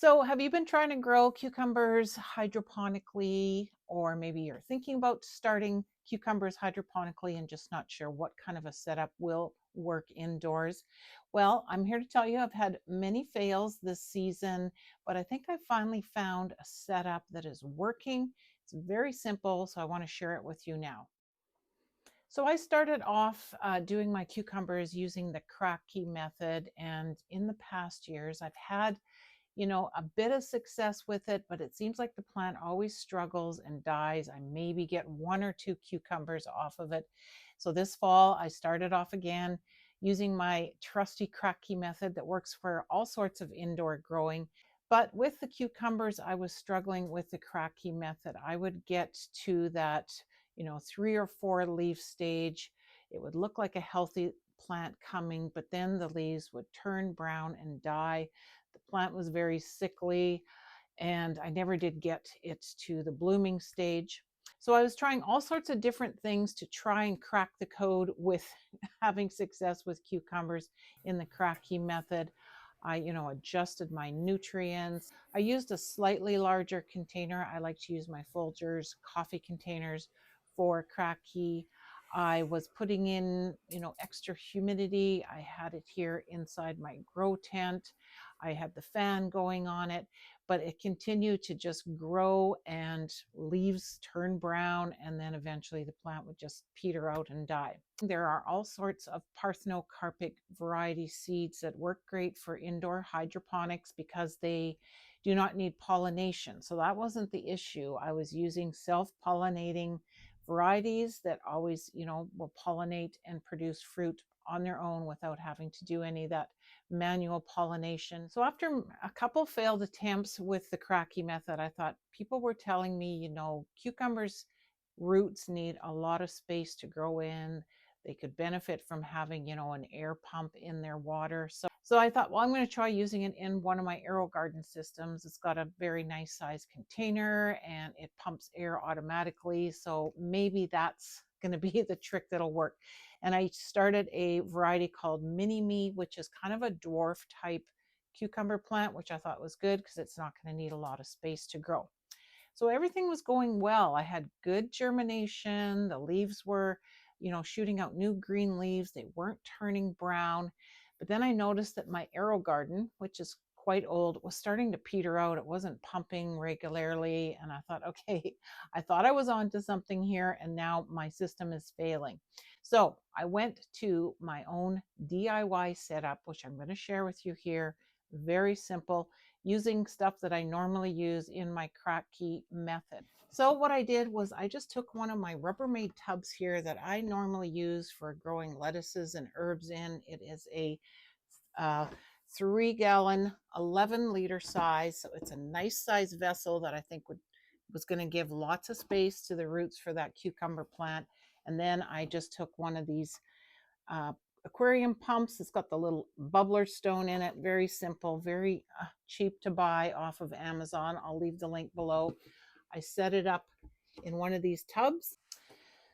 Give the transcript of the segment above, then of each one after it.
So, have you been trying to grow cucumbers hydroponically, or maybe you're thinking about starting cucumbers hydroponically and just not sure what kind of a setup will work indoors? Well, I'm here to tell you I've had many fails this season, but I think I finally found a setup that is working. It's very simple, so I want to share it with you now. So I started off doing my cucumbers using the kratky method, and in the past years, I've had a bit of success with it, but it seems like the plant always struggles and dies. I maybe get one or two cucumbers off of it. So this fall, I started off again using my trusty kratky method that works for all sorts of indoor growing. But with the cucumbers, I was struggling with the kratky method. I would get to that, 3 or 4 leaf stage. It would look like a healthy plant coming, but then the leaves would turn brown and die. The plant was very sickly, and I never did get it to the blooming stage. So I was trying all sorts of different things to try and crack the code with having success with cucumbers in the kratky method. I, adjusted my nutrients. I used a slightly larger container. I like to use my Folgers coffee containers for kratky. I was putting in, extra humidity. I had it here inside my grow tent. I had the fan going on it, but it continued to just grow and leaves turn brown, and then eventually the plant would just peter out and die. There are all sorts of parthenocarpic variety seeds that work great for indoor hydroponics because they do not need pollination. So that wasn't the issue. I was using self-pollinating varieties that always, will pollinate and produce fruit on their own without having to do any of that manual pollination. So after a couple failed attempts with the kratky method, I thought people were telling me, cucumbers roots need a lot of space to grow in. They could benefit from having, an air pump in their water. So I thought, well, I'm going to try using it in one of my AeroGarden systems. It's got a very nice size container and it pumps air automatically. So maybe that's going to be the trick that'll work. And I started a variety called Mini Me, which is kind of a dwarf type cucumber plant, which I thought was good because it's not going to need a lot of space to grow. So everything was going well. I had good germination. The leaves were, shooting out new green leaves. They weren't turning brown. But then I noticed that my AeroGarden, which is quite old, was starting to peter out. It wasn't pumping regularly. And I thought, okay, I thought I was onto something here, and now my system is failing. So I went to my own DIY setup, which I'm going to share with you here. Very simple, using stuff that I normally use in my kratky method. So what I did was I just took one of my Rubbermaid tubs here that I normally use for growing lettuces and herbs in. It is a 3-gallon, 11-liter size. So it's a nice size vessel that I think was going to give lots of space to the roots for that cucumber plant. And then I just took one of these uh, aquarium pumps. It's got the little bubbler stone in it. Very simple, very cheap to buy off of Amazon. I'll leave the link below. I set it up in one of these tubs.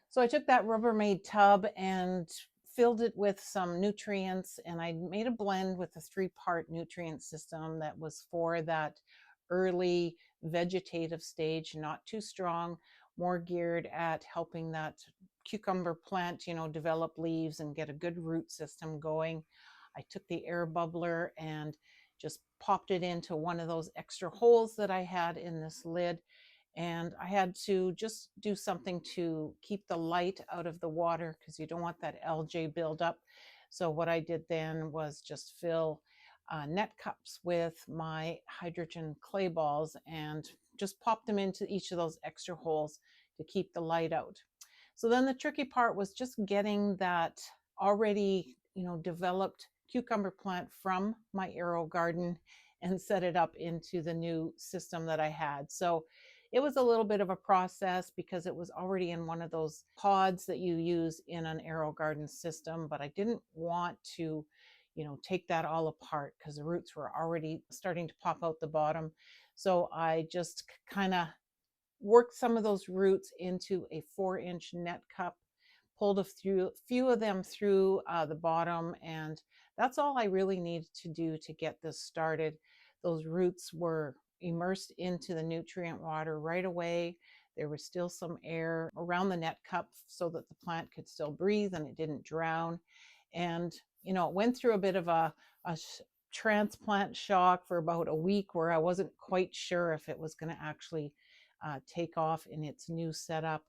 So I took that Rubbermaid tub and filled it with some nutrients, and I made a blend with a 3-part nutrient system that was for that early vegetative stage, not too strong, more geared at helping that cucumber plant, develop leaves and get a good root system going. I took the air bubbler and just popped it into one of those extra holes that I had in this lid, and I had to just do something to keep the light out of the water because you don't want that algae buildup. So what I did then was just fill net cups with my hydrogen clay balls and just pop them into each of those extra holes to keep the light out. So then the tricky part was just getting that already, developed cucumber plant from my AeroGarden and set it up into the new system that I had. So it was a little bit of a process because it was already in one of those pods that you use in an AeroGarden system, but I didn't want to, take that all apart because the roots were already starting to pop out the bottom. So I just kind of worked some of those roots into a 4-inch net cup, pulled a few of them through the bottom, and that's all I really needed to do to get this started. those roots were immersed into the nutrient water right away. There was still some air around the net cup so that the plant could still breathe and it didn't drown. And, you know, it went through a bit of a transplant shock for about a week where I wasn't quite sure if it was going to actually take off in its new setup.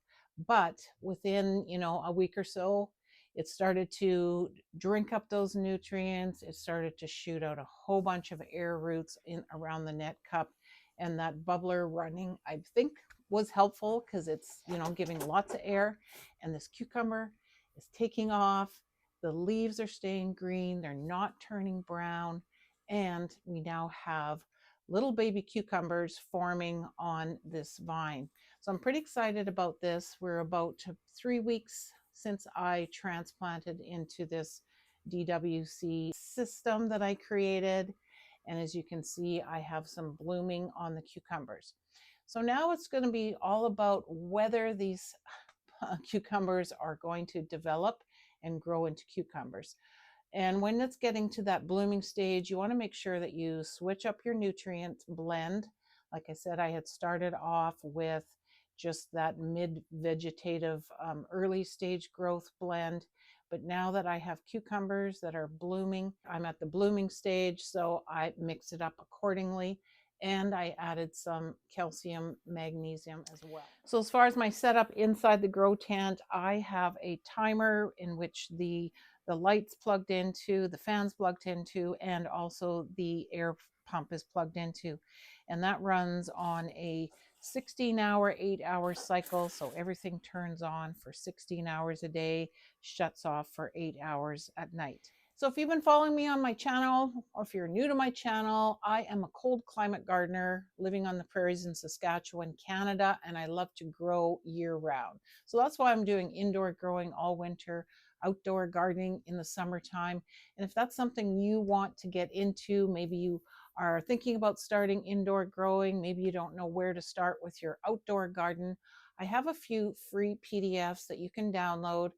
But within, you know, a week or so, it started to drink up those nutrients. It started to shoot out a whole bunch of air roots in around the net cup. And that bubbler running, I think, was helpful because it's, you know, giving lots of air. And this cucumber is taking off. The leaves are staying green. They're not turning brown. And we now have little baby cucumbers forming on this vine. So I'm pretty excited about this. We're about 3 weeks since I transplanted into this DWC system that I created. And as you can see, I have some blooming on the cucumbers. So now it's going to be all about whether these cucumbers are going to develop and grow into cucumbers. And when it's getting to that blooming stage, you want to make sure that you switch up your nutrient blend. Like I said, I had started off with just that mid-vegetative early stage growth blend. But now that I have cucumbers that are blooming, I'm at the blooming stage, so I mix it up accordingly. And I added some calcium, magnesium as well. So as far as my setup inside the grow tent, I have a timer in which the lights plugged into, the fans plugged into, and also the air pump is plugged into. And that runs on a 16-hour, 8-hour cycle. So everything turns on for 16 hours a day, shuts off for 8 hours at night. So if you've been following me on my channel, or if you're new to my channel, I am a cold climate gardener living on the prairies in Saskatchewan, Canada, and I love to grow year round. So that's why I'm doing indoor growing all winter, outdoor gardening in the summertime. And if that's something you want to get into, maybe you are thinking about starting indoor growing, maybe you don't know where to start with your outdoor garden, I have a few free PDFs that you can download.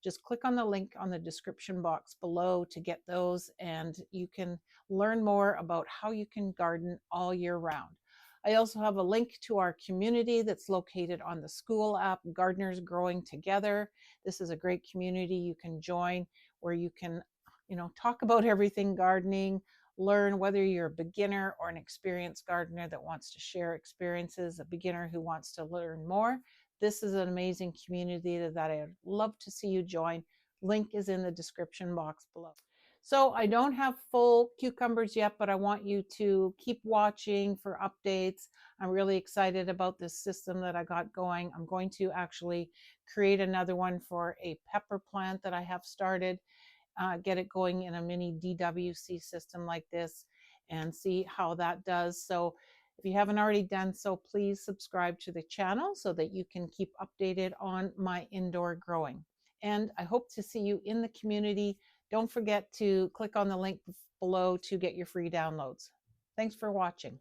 Just click on the link on the description box below to get those, and you can learn more about how you can garden all year round. I also have a link to our community that's located on the school app, Gardeners Growing Together. This is a great community you can join where you can, you know, talk about everything gardening, learn whether you're a beginner or an experienced gardener that wants to share experiences, a beginner who wants to learn more. This is an amazing community that I'd love to see you join. Link is in the description box below. So I don't have full cucumbers yet, but I want you to keep watching for updates. I'm really excited about this system that I got going. I'm going to actually create another one for a pepper plant that I have started, get it going in a mini DWC system like this and see how that does. So if you haven't already done so, please subscribe to the channel so that you can keep updated on my indoor growing. And I hope to see you in the community. Don't forget to click on the link below to get your free downloads. Thanks for watching.